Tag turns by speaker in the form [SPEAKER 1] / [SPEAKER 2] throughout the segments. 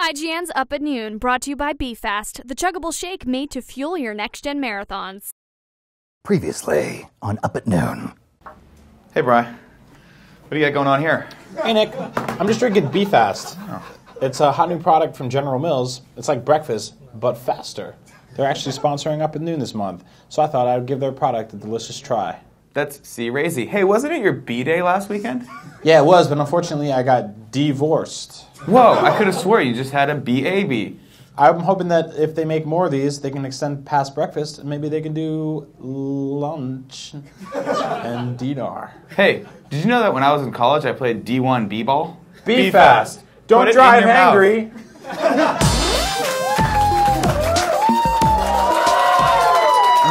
[SPEAKER 1] IGN's Up at Noon, brought to you by BeFast, the chuggable shake made to fuel your next-gen marathons.
[SPEAKER 2] Previously on Up at Noon.
[SPEAKER 3] Hey, Brian. What do you got going on here?
[SPEAKER 4] Hey, Nick. I'm just drinking BeFast.
[SPEAKER 3] Oh.
[SPEAKER 4] It's a hot new product from General Mills. It's like breakfast, but faster. They're actually sponsoring Up at Noon this month, so I thought I would give their product a delicious try.
[SPEAKER 3] That's C-Razy. Hey, wasn't it your B-Day last weekend?
[SPEAKER 4] Yeah, it was, but unfortunately I got divorced.
[SPEAKER 3] Whoa, I could have swore you just had a B-A-B.
[SPEAKER 4] I'm hoping that if they make more of these, they can extend past breakfast, and maybe they can do lunch and dinner.
[SPEAKER 3] Hey, did you know that when I was in college I played D1 B-ball?
[SPEAKER 4] BeFast. Don't drive angry.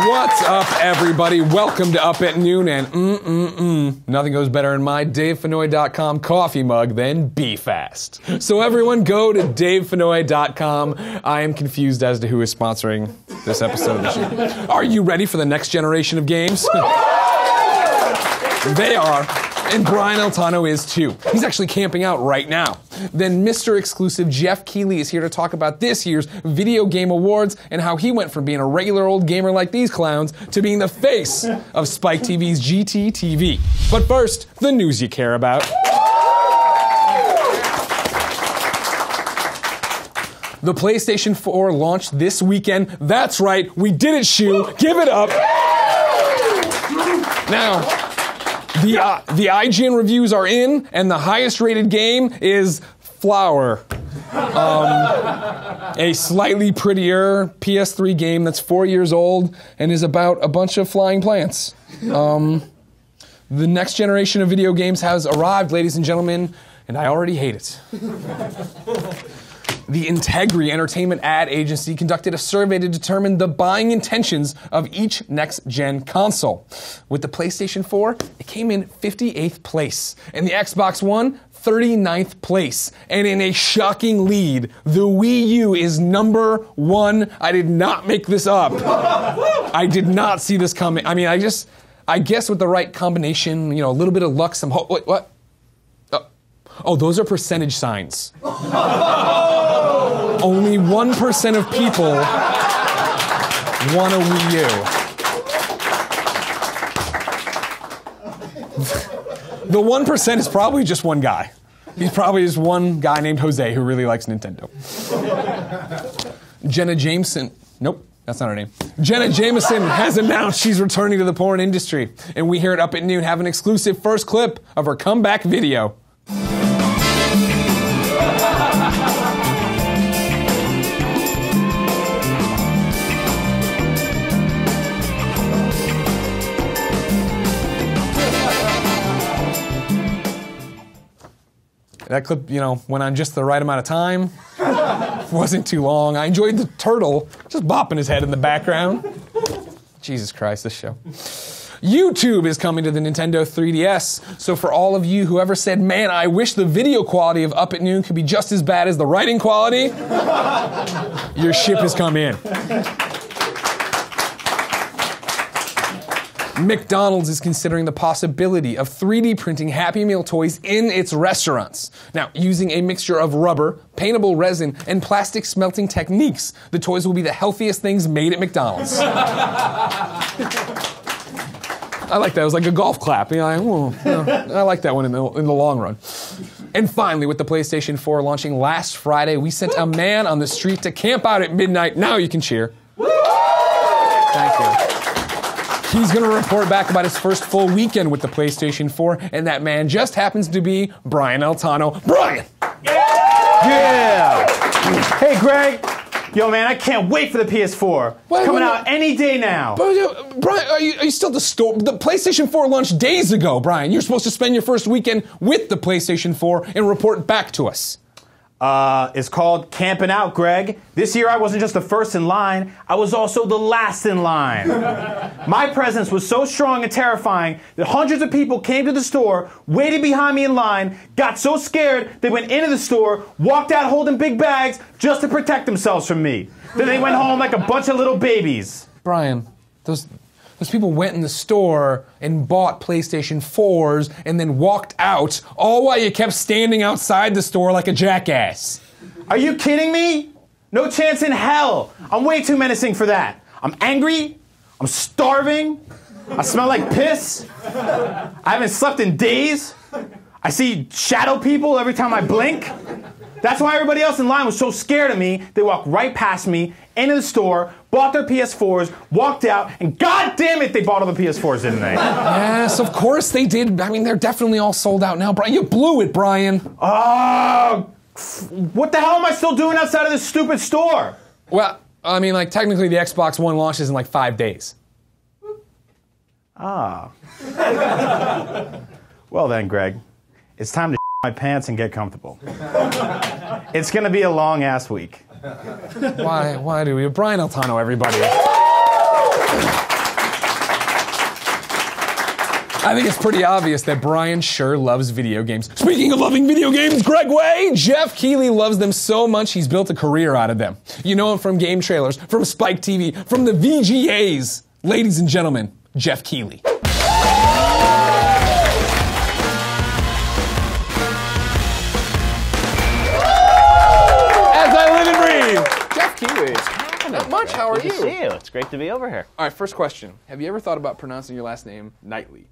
[SPEAKER 5] What's up, everybody? Welcome to Up at Noon, and nothing goes better in my DaveFenoy.com coffee mug than BeFast. So everyone go to DaveFenoy.com. I am confused as to who is sponsoring this episode of the show. Are you ready for the next generation of games? They are. And Brian Altano is too. He's actually camping out right now. Then Mr. Exclusive Geoff Keighley is here to talk about this year's Video Game Awards and how he went from being a regular old gamer like these clowns to being the face of Spike TV's GTTV. But first, the news you care about. The PlayStation 4 launched this weekend. That's right, we did it, Shu. Give it up. Now, the IGN reviews are in, and the highest rated game is Flower. A slightly prettier PS3 game that's 4 years old and is about a bunch of flying plants. The next generation of video games has arrived, ladies and gentlemen, and I already hate it. The Integri Entertainment Ad Agency conducted a survey to determine the buying intentions of each next-gen console. With the PlayStation 4, it came in 58th place, and the Xbox One, 39th place. And in a shocking lead, the Wii U is number one. I did not make this up. I did not see this coming. I mean, I guess with the right combination, you know, a little bit of luck, some hope. Wait, what? Oh, those are percentage signs. Only 1% of people want a Wii U. The 1% is probably just one guy. He's probably just one guy named Jose who really likes Nintendo. Jenna Jameson. Nope. That's not her name. Jenna Jameson has announced she's returning to the porn industry. And we here at Up at Noon have an exclusive first clip of her comeback video. That clip, you know, went on just the right amount of time. Wasn't too long. I enjoyed the turtle just bopping his head in the background. Jesus Christ, this show. YouTube is coming to the Nintendo 3DS. So for all of you who ever said, man, I wish the video quality of Up at Noon could be just as bad as the writing quality, your ship has come in. McDonald's is considering the possibility of 3D printing Happy Meal toys in its restaurants. Now, using a mixture of rubber, paintable resin, and plastic smelting techniques, the toys will be the healthiest things made at McDonald's. I like that. It was like a golf clap. You know, I like that one in the long run. And finally, with the PlayStation 4 launching last Friday, we sent a man on the street to camp out at midnight. Now you can cheer. Thank you. He's going to report back about his first full weekend with the PlayStation 4, and that man just happens to be Brian Altano. Brian!
[SPEAKER 6] Yeah! Hey, Greg! Yo, man, I can't wait for the PS4. It's coming out any day now.
[SPEAKER 5] Brian, are you still at the store? The PlayStation 4 launched days ago, Brian. You're supposed to spend your first weekend with the PlayStation 4 and report back to us.
[SPEAKER 6] It's called Camping Out, Greg. This year I wasn't just the first in line, I was also the last in line. My presence was so strong and terrifying that hundreds of people came to the store, waited behind me in line, got so scared they went into the store, walked out holding big bags just to protect themselves from me. Then they went home like a bunch of little babies.
[SPEAKER 5] Brian, those people went in the store and bought PlayStation 4s and then walked out, all while you kept standing outside the store like a jackass.
[SPEAKER 6] Are you kidding me? No chance in hell. I'm way too menacing for that. I'm angry. I'm starving. I smell like piss. I haven't slept in days. I see shadow people every time I blink. That's why everybody else in line was so scared of me. They walked right past me into the store, bought their PS4s, walked out, and god damn it, they bought all the PS4s, didn't they?
[SPEAKER 5] Yes, of course they did. I mean, they're definitely all sold out now, Brian. You blew it, Brian.
[SPEAKER 6] Oh, what the hell am I still doing outside of this stupid store?
[SPEAKER 5] Well, I mean, like, technically the Xbox One launches in like 5 days.
[SPEAKER 6] Ah. Well then, Greg, it's time to my pants and get comfortable. It's gonna be a long-ass week.
[SPEAKER 5] Why do we? Brian Altano, everybody. I think it's pretty obvious that Brian sure loves video games. Speaking of loving video games, Greg Way, Geoff Keighley loves them so much he's built a career out of them. You know him from game trailers, from Spike TV, from the VGAs. Ladies and gentlemen, Geoff Keighley. As I live and breathe, Geoff Keighley. Not much. How are
[SPEAKER 7] Good to see you. It's great to be over here.
[SPEAKER 5] All right, first question. Have you ever thought about pronouncing your last name Knightley?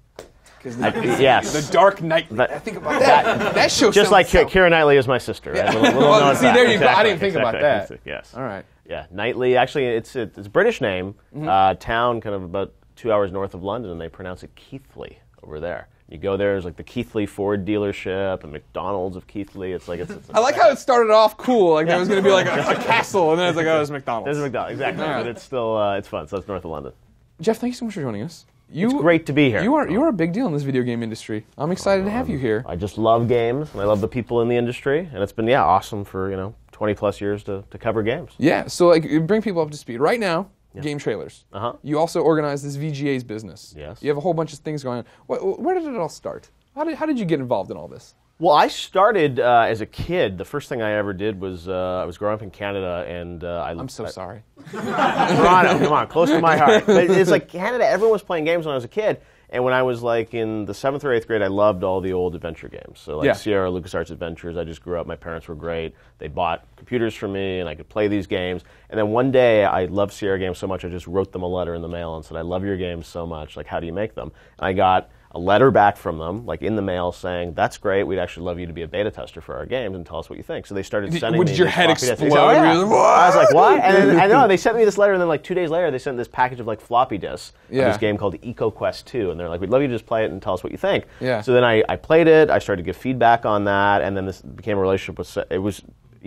[SPEAKER 5] Because
[SPEAKER 7] yes.
[SPEAKER 5] The Dark Knightley. I think about that. That show
[SPEAKER 7] Just like
[SPEAKER 5] sounds
[SPEAKER 7] Keira Knightley is my sister. Right?
[SPEAKER 5] Well, see, there you go. I didn't think about that.
[SPEAKER 7] Yes.
[SPEAKER 5] All right.
[SPEAKER 7] Yeah, Knightley. Actually, it's a British name. Town kind of about 2 hours north of London, and they pronounce it Keighley over there. You go there, there's like the Keighley Ford dealership and McDonald's of Keighley. It's like it's
[SPEAKER 5] I like how it started off cool, like there was going to be like a castle, and then it's like, oh, it's McDonald's.
[SPEAKER 7] There's a McDonald's, exactly.
[SPEAKER 5] Right.
[SPEAKER 7] But it's still it's fun. So it's north of London.
[SPEAKER 5] Geoff, thank you so much for joining us.
[SPEAKER 7] It's great to be here.
[SPEAKER 5] You are a big deal in this video game industry. I'm excited to have you here.
[SPEAKER 7] I just love games, and I love the people in the industry, and it's been awesome for 20 plus years to cover games.
[SPEAKER 5] Yeah, so like bring people up to speed. Right now, game trailers. You also organize this VGA's business.
[SPEAKER 7] Yes.
[SPEAKER 5] You have a whole bunch of things going on. Where did it all start? How did you get involved in all this?
[SPEAKER 7] Well, I started as a kid. The first thing I ever did was I was growing up in Canada, and
[SPEAKER 5] I'm so sorry.
[SPEAKER 7] Toronto, come on, close to my heart. But it's like Canada. Everyone was playing games when I was a kid, and when I was like in the 7th or 8th grade, I loved all the old adventure games. So like Sierra, LucasArts Adventures. I just grew up. My parents were great. They bought computers for me, and I could play these games. And then one day, I loved Sierra games so much, I just wrote them a letter in the mail and said, "I love your games so much. Like, how do you make them?" And I got a letter back from them, like in the mail, saying, "That's great. We'd actually love you to be a beta tester for our games and tell us what you think." So they started sending me.
[SPEAKER 5] Did your head explode?
[SPEAKER 7] I was like, "What?" And then I know they sent me this letter, and then like 2 days later, they sent this package of like floppy disks of this game called EcoQuest 2, and they're like, "We'd love you to just play it and tell us what you think."
[SPEAKER 5] Yeah.
[SPEAKER 7] So then I played it. I started to give feedback on that, and then this became a relationship with. It was.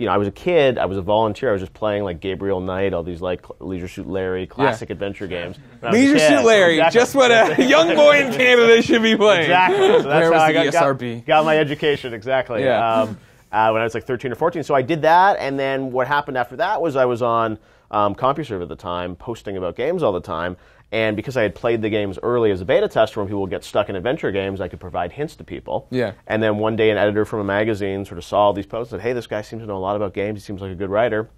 [SPEAKER 7] I was a kid, I was a volunteer, I was just playing like Gabriel Knight, all these like Leisure Suit Larry, classic adventure games.
[SPEAKER 5] Leisure Suit Larry, just what a young boy in Canada should be playing.
[SPEAKER 7] Exactly. So that's how I got my education, exactly.
[SPEAKER 5] Yeah.
[SPEAKER 7] When I was like 13 or 14. So I did that, and then what happened after that was I was on CompuServe at the time, posting about games all the time. And because I had played the games early as a beta tester, when people get stuck in adventure games, I could provide hints to people.
[SPEAKER 5] Yeah.
[SPEAKER 7] And then one day an editor from a magazine sort of saw all these posts and said, "Hey, this guy seems to know a lot about games. He seems like a good writer.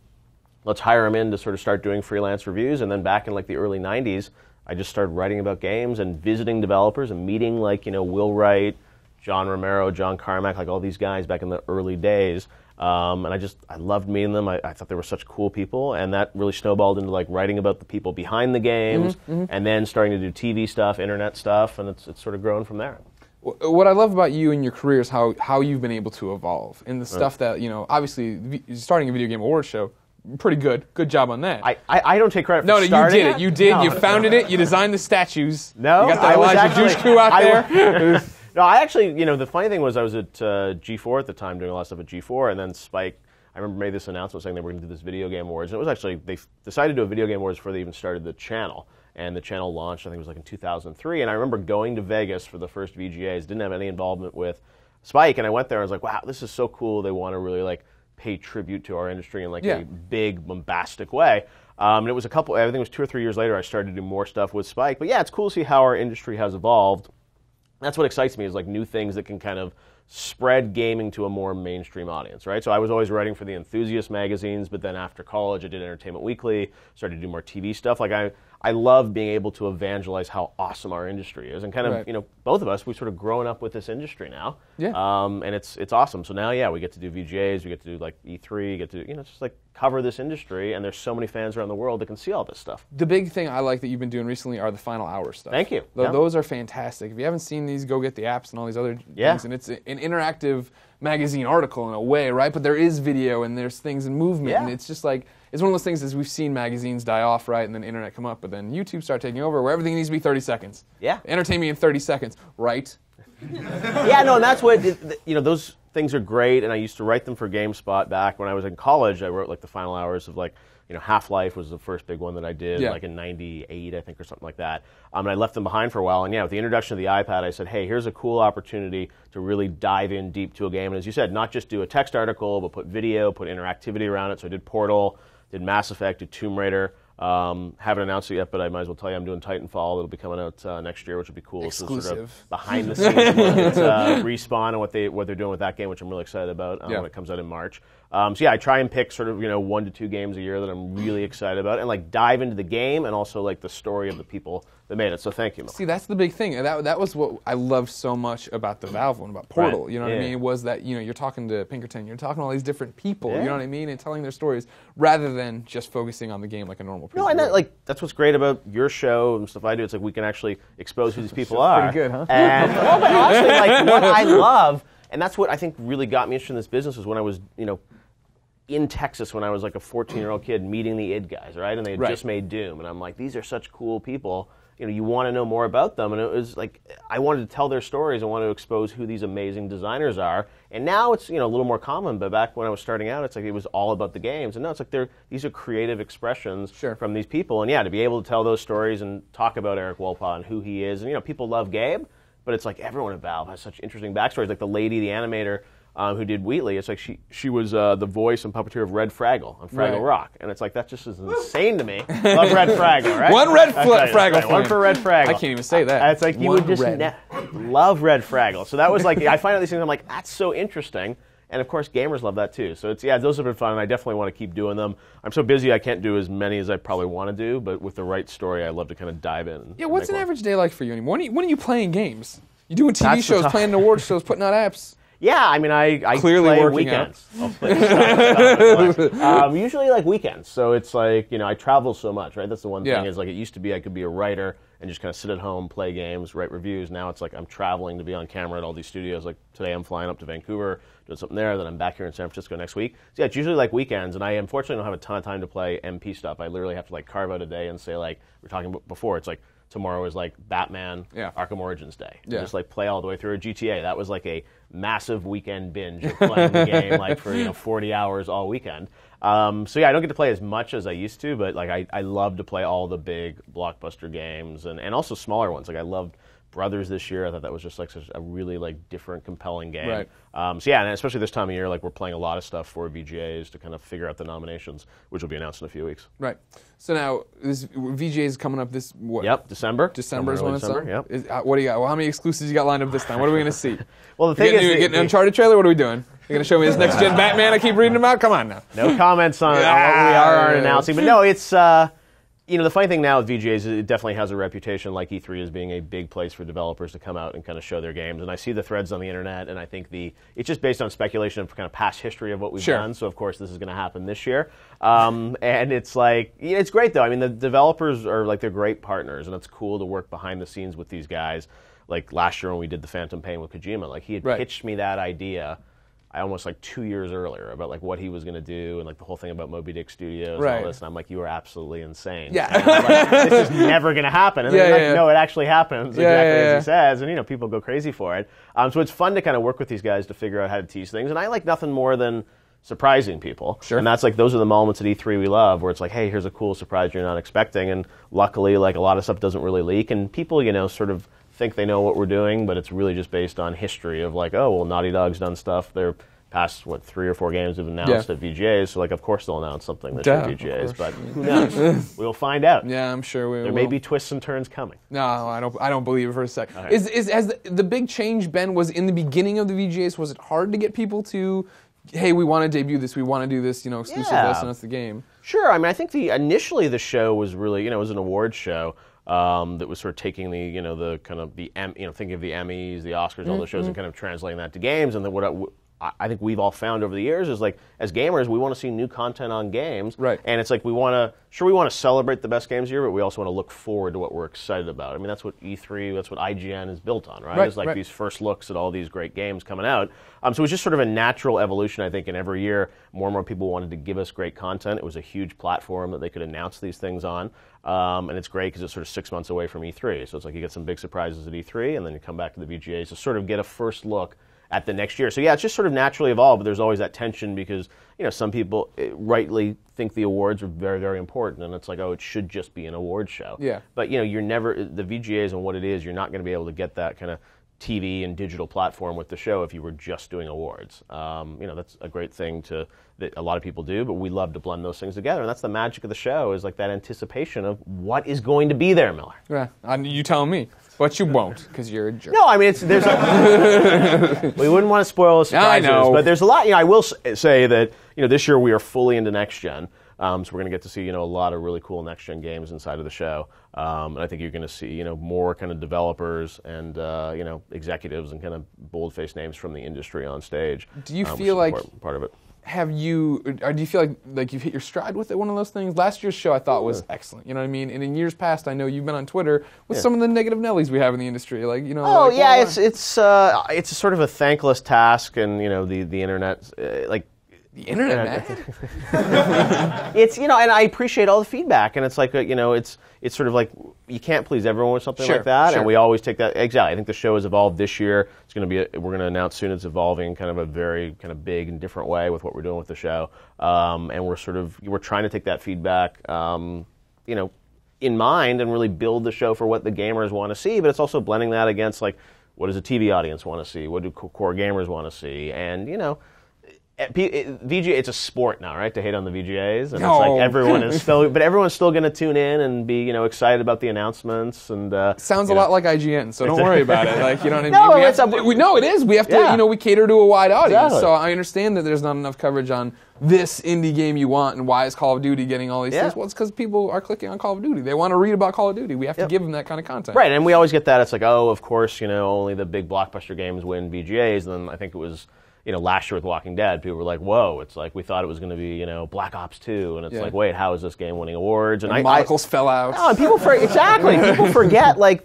[SPEAKER 7] Let's hire him in to sort of start doing freelance reviews." And then back in like the early 90s, I just started writing about games and visiting developers and meeting like, Will Wright, John Romero, John Carmack, like all these guys back in the early days. And I loved meeting them. I thought they were such cool people, and that really snowballed into like writing about the people behind the games, and then starting to do TV stuff, internet stuff, and it's sort of grown from there.
[SPEAKER 5] What I love about you and your career is how you've been able to evolve, and the stuff that obviously starting a video game awards show, pretty good. Good job on that.
[SPEAKER 7] I don't take credit for starting
[SPEAKER 5] you did it. You did. You founded it. You designed the statues.
[SPEAKER 7] No,
[SPEAKER 5] you got the Elijah Juice crew out there.
[SPEAKER 7] No, I actually, the funny thing was I was at G4 at the time doing a lot of stuff at G4, and then Spike, I remember, made this announcement saying they were going to do this video game awards. And it was actually, they decided to do a video game awards before they even started the channel. And the channel launched, I think it was like in 2003. And I remember going to Vegas for the first VGAs, didn't have any involvement with Spike, and I went there and I was like, wow, this is so cool. They want to really like pay tribute to our industry in like a big, bombastic way. And it was I think it was 2 or 3 years later I started to do more stuff with Spike. But yeah, it's cool to see how our industry has evolved. That's what excites me, is like new things that can kind of spread gaming to a more mainstream audience, right? So I was always writing for the enthusiast magazines, but then after college I did Entertainment Weekly, started to do more TV stuff. Like I love being able to evangelize how awesome our industry is, and kind of, you know, both of us, we've sort of grown up with this industry now, and it's awesome. So now, yeah, we get to do VGAs, we get to do like E3, get to, you know, just like cover this industry, and there's so many fans around the world that can see all this stuff.
[SPEAKER 5] The big thing I like that you've been doing recently are the final hour stuff.
[SPEAKER 7] Thank you.
[SPEAKER 5] Those are fantastic. If you haven't seen these, go get the apps and all these other things. And it's an interactive magazine article in a way, right? But there is video and there's things in movement, and it's just like, it's one of those things as we've seen magazines die off, right, and then internet come up, but then YouTube start taking over where everything needs to be 30 seconds.
[SPEAKER 7] Yeah.
[SPEAKER 5] Entertain me in 30 seconds, right?
[SPEAKER 7] Yeah, no, and that's what, you know, those things are great, and I used to write them for GameSpot back when I was in college. I wrote like the final hours of like, you know, Half-Life was the first big one that I did, like in '98, I think, or something like that. And I left them behind for a while, and yeah, with the introduction of the iPad, I said, hey, here's a cool opportunity to really dive in deep to a game, and as you said, not just do a text article, but put video, put interactivity around it. So I did Portal, did Mass Effect, did Tomb Raider. Haven't announced it yet, but I might as well tell you I'm doing Titanfall. It'll be coming out next year, which will be cool.
[SPEAKER 5] Exclusive.
[SPEAKER 7] So sort of behind the scenes look at Respawn and what they're doing with that game, which I'm really excited about when it comes out in March. So yeah, I try and pick sort of, you know, 1 to 2 games a year that I'm really excited about, and like dive into the game and also like the story of the people that made it. So thank you, Mel.
[SPEAKER 5] See, that's the big thing. That was what I loved so much about the Valve one, about Portal. You know what I mean? Was that, you know, you're talking to Pinkerton, you're talking to all these different people. You know what I mean? And telling their stories rather than just focusing on the game like a normal person.
[SPEAKER 7] No, and that's what's great about your show and stuff I do. It's like we can actually expose who these people are.
[SPEAKER 6] Pretty good, huh?
[SPEAKER 7] And well, but honestly, like what I love, and that's what I think really got me interested in this business, was when I was, you know, in Texas when I was like a 14-year-old kid meeting the id guys, right? And they had just made Doom, and I'm like, these are such cool people. You know, you want to know more about them, and it was like I wanted to tell their stories. I wanted to expose who these amazing designers are. And now it's, you know, a little more common, but back when I was starting out, it's like it was all about the games. And now it's like these are creative expressions from these people. And yeah, to be able to tell those stories and talk about Eric Wolpaw and who he is, and you know, people love Gabe, but it's like everyone at Valve has such interesting backstories. Like the lady, the animator, who did Wheatley, it's like she was the voice and puppeteer of Red Fraggle on Fraggle Rock, and it's like that just is insane to me. Love Red Fraggle, right?
[SPEAKER 5] One Red Fraggle,
[SPEAKER 7] right, one for Red Fraggle.
[SPEAKER 5] I can't even say that.
[SPEAKER 7] It's like you would just love Red Fraggle. So that was like I find out these things. I'm like, that's so interesting, and of course gamers love that too. So it's those have been fun, and I definitely want to keep doing them. I'm so busy I can't do as many as I probably want to do, but with the right story, I love to kind of dive in.
[SPEAKER 5] Yeah, what's an average day like for you anymore? When are you playing games? You doing TV shows, playing award shows, putting out apps?
[SPEAKER 7] Yeah, I mean, I
[SPEAKER 5] clearly
[SPEAKER 7] play
[SPEAKER 5] working
[SPEAKER 7] weekends. Usually like weekends. So it's like, you know, I travel so much, right? That's the one thing is like it used to be I could be a writer and just kind of sit at home, play games, write reviews. Now it's like I'm traveling to be on camera at all these studios. Like today I'm flying up to Vancouver, doing something there, then I'm back here in San Francisco next week. So yeah, it's usually like weekends, and I unfortunately don't have a ton of time to play MP stuff. I literally have to like carve out a day and say like, we were talking before, it's like, tomorrow is like Batman, Arkham Origins Day. Just like play all the way through a GTA. That was like a massive weekend binge of playing the game like for 40 hours all weekend. So yeah, I don't get to play as much as I used to, but like I love to play all the big blockbuster games and also smaller ones. Like I loved Brothers this year. I thought that was just like such a really like different, compelling game.
[SPEAKER 5] Right.
[SPEAKER 7] So yeah, and especially this time of year, like we're playing a lot of stuff for VGAs to kind of figure out the nominations, which will be announced in a few weeks.
[SPEAKER 5] Right. So now this VGA is coming up this what?
[SPEAKER 7] Yep, December.
[SPEAKER 5] December is when it's up.
[SPEAKER 7] Yep.
[SPEAKER 5] What do you got? Well, how many exclusives you got lined up this time? What are we going to see?
[SPEAKER 7] Well, the thing is,
[SPEAKER 5] getting an Uncharted trailer. What are we doing? You're going to show me this next gen Batman? I keep reading about. Come on now.
[SPEAKER 7] No comments on what we are announcing, but no, it's. You know, the funny thing now with VGAs is it definitely has a reputation like E3 as being a big place for developers to come out and kind of show their games. And I see the threads on the internet, and I think it's just based on speculation of kind of past history of what we've done. So, of course, this is going to happen this year. And it's like, it's great, though. I mean, the developers are like, they're great partners, and it's cool to work behind the scenes with these guys. Like last year when we did the Phantom Pain with Kojima, like he had pitched me that idea almost like 2 years earlier about like what he was going to do and like the whole thing about Moby Dick Studios and all this, and I'm like, you are absolutely insane. Like, this is never going to happen. And they're like, no, it actually happens exactly as he says, and you know, people go crazy for it. So it's fun to kind of work with these guys to figure out how to tease things, and I like nothing more than surprising people. And that's like, those are the moments at E3 we love, where it's like, hey, here's a cool surprise you're not expecting, and luckily like a lot of stuff doesn't really leak, and people, you know, sort of think they know what we're doing, but it's really just based on history of like, oh, well, Naughty Dog's done stuff, they're past 3 or 4 games have announced at VGAs, so like of course they'll announce something this year at VGAs, but who knows? We'll find out.
[SPEAKER 5] Yeah, I'm sure we will.
[SPEAKER 7] There may be twists and turns coming.
[SPEAKER 5] No, I don't believe it for a sec.
[SPEAKER 7] Right.
[SPEAKER 5] Has the big change been, was in the beginning of the VGAs, was it hard to get people to, hey, we want to debut this, we want to do this, exclusive list, and that's the game?
[SPEAKER 7] Sure. I mean, I think initially the show was really, it was an awards show. That was sort of taking the, the kind of thinking of the Emmys, the Oscars, all those shows, and kind of translating that to games. And then what I think we've all found over the years is like, as gamers, we want to see new content on games.
[SPEAKER 5] Right.
[SPEAKER 7] And it's like we want to celebrate the best games of the year, but we also want to look forward to what we're excited about. I mean, that's what E3, that's what IGN is built on, right? It's like these first looks at all these great games coming out. So it was just sort of a natural evolution, I think, and every year more and more people wanted to give us great content. It was a huge platform that they could announce these things on. And it's great because it's sort of 6 months away from E3. So it's like you get some big surprises at E3, and then you come back to the VGAs to sort of get a first look at the next year. So yeah, it's just sort of naturally evolved, but there's always that tension because, some people rightly think the awards are very, very important, and it's like, oh, it should just be an award show.
[SPEAKER 5] Yeah.
[SPEAKER 7] But, you're never, the VGAs and what it is, you're not going to be able to get that kind of TV and digital platform with the show if you were just doing awards. That's a great thing that a lot of people do, but we love to blend those things together, and that's the magic of the show, is like that anticipation of what is going to be there, Miller.
[SPEAKER 5] Yeah, you tell me. But you won't, because you're a jerk.
[SPEAKER 7] No, I mean, we wouldn't want to spoil the surprises,
[SPEAKER 5] I know.
[SPEAKER 7] But there's a lot. I will say that this year we are fully into next gen, so we're going to get to see a lot of really cool next gen games inside of the show, and I think you're going to see more kind of developers and executives and kind of bold-faced names from the industry on stage.
[SPEAKER 5] Do you feel like
[SPEAKER 7] part of it?
[SPEAKER 5] Do you feel like you've hit your stride with it? One of those things. Last year's show I thought was excellent. You know what I mean? And in years past, I know you've been on Twitter with some of the negative Nellies we have in the industry.
[SPEAKER 7] It's sort of a thankless task, and the internet
[SPEAKER 5] the internet,
[SPEAKER 7] man. It's and I appreciate all the feedback, and it's like it's sort of like you can't please everyone with something like that, and we always take that exactly. I think the show has evolved this year. It's going to be we're going to announce soon. It's evolving kind of a very kind of big and different way with what we're doing with the show, and we're trying to take that feedback, in mind, and really build the show for what the gamers want to see. But it's also blending that against like what does a TV audience want to see, what do core gamers want to see, and VGA, it's a sport now, right? To hate on the VGAs, and it's like everyone's still going to tune in and be, excited about the announcements. And
[SPEAKER 5] sounds a lot like IGN, so don't worry about it. Like, you know what I mean?
[SPEAKER 7] No,
[SPEAKER 5] it is. We have to, we cater to a wide audience. Exactly. So I understand that there's not enough coverage on this indie game you want, and why is Call of Duty getting all these things? Well, it's because people are clicking on Call of Duty. They want to read about Call of Duty. We have to give them that kind of content.
[SPEAKER 7] Right, and we always get that. It's like, oh, of course, only the big blockbuster games win VGAs. And then I think it was last year with Walking Dead, people were like, whoa, it's like we thought it was going to be, Black Ops 2, and it's like, wait, how is this game winning awards?
[SPEAKER 5] And monocles fell out.
[SPEAKER 7] No, and people people forget, like,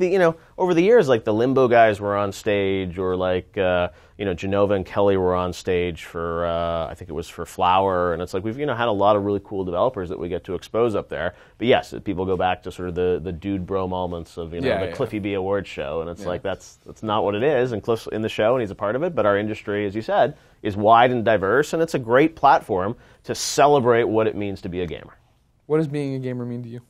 [SPEAKER 7] over the years, like the Limbo guys were on stage, or like, Genova and Kelly were on stage for, I think it was for Flower, and it's like we've, had a lot of really cool developers that we get to expose up there. But yes, people go back to sort of the dude bro moments of, the Cliffy B Awards show, and it's like that's not what it is, and Cliff's in the show, and he's a part of it, but our industry, as you said, is wide and diverse, and it's a great platform to celebrate what it means to be a gamer.
[SPEAKER 5] What does being a gamer mean to you?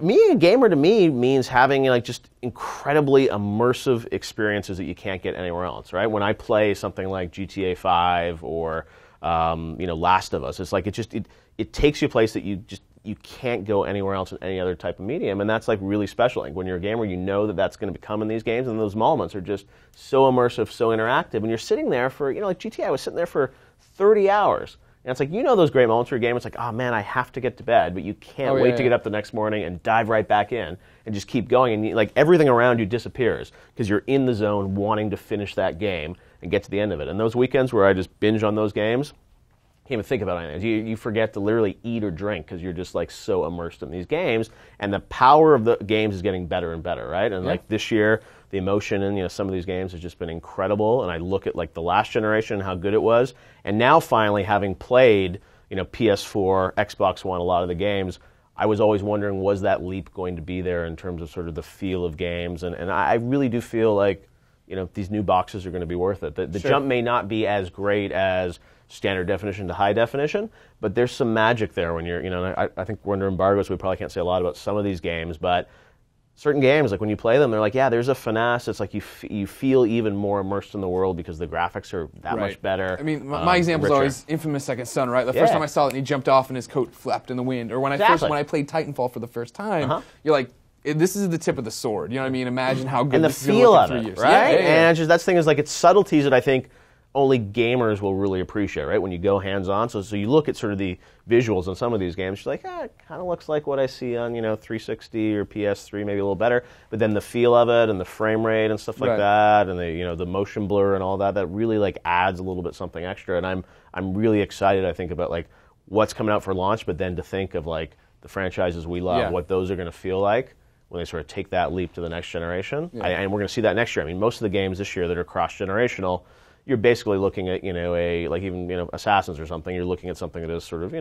[SPEAKER 7] Being a gamer to me means having just incredibly immersive experiences that you can't get anywhere else, right? When I play something like GTA 5 or Last of Us, it's like it takes you a place that you can't go anywhere else in any other type of medium, and that's like really special. Like when you're a gamer, that's going to become in these games, and those moments are just so immersive, so interactive. And you're sitting there for like GTA, I was sitting there for 30 hours. And it's like, those great moments for a game. It's like, oh, man, I have to get to bed, but you can't wait to get up the next morning and dive right back in and just keep going. And everything around you disappears because you're in the zone wanting to finish that game and get to the end of it. And those weekends where I just binge on those games, can't even think about anything. You forget to literally eat or drink because you're just like so immersed in these games. And the power of the games is getting better and better, right? And like this year, the emotion in some of these games has just been incredible. And I look at like the last generation and how good it was, and now finally having played PS4, Xbox One, a lot of the games, I was always wondering, was that leap going to be there in terms of sort of the feel of games? And I really do feel like these new boxes are going to be worth it. The jump may not be as great as standard definition to high definition, but there's some magic there when you're I think we're under embargo, so we probably can't say a lot about some of these games, but certain games, like when you play them, they're like, yeah, there's a finesse. It's like you feel even more immersed in the world because the graphics are that much better.
[SPEAKER 5] I mean, my example is always Infamous Second Son, right? The first time I saw it, and he jumped off and his coat flapped in the wind. Or when I played Titanfall for the first time, you're like, this is the tip of the sword. You know what I mean? Imagine how good
[SPEAKER 7] and the
[SPEAKER 5] this
[SPEAKER 7] feel
[SPEAKER 5] is
[SPEAKER 7] of
[SPEAKER 5] going to
[SPEAKER 7] it,
[SPEAKER 5] look in 3 years.
[SPEAKER 7] right?
[SPEAKER 5] Yeah.
[SPEAKER 7] And just that's the thing is like it's subtleties that I think only gamers will really appreciate, right? When you go hands-on. So you look at sort of the visuals in some of these games, you're like, it kind of looks like what I see on, 360 or PS3, maybe a little better. But then the feel of it and the frame rate and stuff like that, and the motion blur and all that really like adds a little bit something extra. And I'm really excited, I think, about like what's coming out for launch, but then to think of like the franchises we love, what those are going to feel like when they sort of take that leap to the next generation. And we're going to see that next year. I mean, most of the games this year that are cross-generational, you're basically looking at, Assassins or something, you're looking at something that is sort of,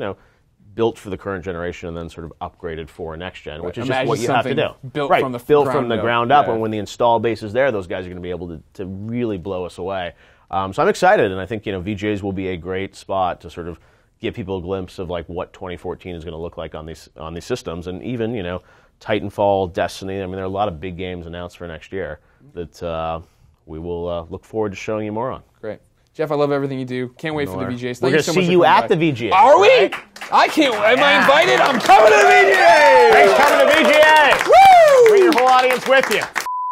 [SPEAKER 7] built for the current generation and then sort of upgraded for next gen, which is just what you have to do.
[SPEAKER 5] Built from the
[SPEAKER 7] ground up, and when the install base is there, those guys are going to be able to really blow us away. So I'm excited, and I think, VGAs will be a great spot to sort of give people a glimpse of like what 2014 is going to look like on these systems, and even, Titanfall, Destiny. I mean, there are a lot of big games announced for next year that we will look forward to showing you more on.
[SPEAKER 5] Great. Geoff, I love everything you do. Can't wait for the VGAs.
[SPEAKER 7] We're going to see you at the VGA.
[SPEAKER 5] Are we? Right? I can't wait. Am I invited? I'm coming to the VGA!
[SPEAKER 7] Thanks for coming to VGA!
[SPEAKER 5] Woo!
[SPEAKER 7] Bring your whole audience with you.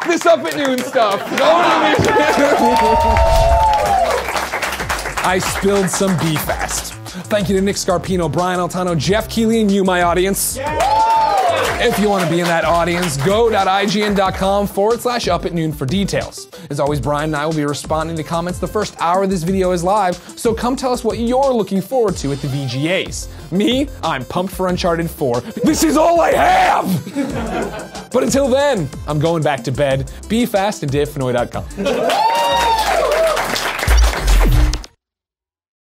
[SPEAKER 5] This Up at Noon stuff. Going to the VGA. I spilled some B-Fast. Thank you to Nick Scarpino, Brian Altano, Geoff Keighley, and you, my audience. If you want to be in that audience, go.ign.com/upatnoon for details. As always, Brian and I will be responding to comments the first hour this video is live, so come tell us what you're looking forward to at the VGAs. Me, I'm pumped for Uncharted 4. This is all I have! But until then, I'm going back to bed. Be fast and DaveFenoy.com.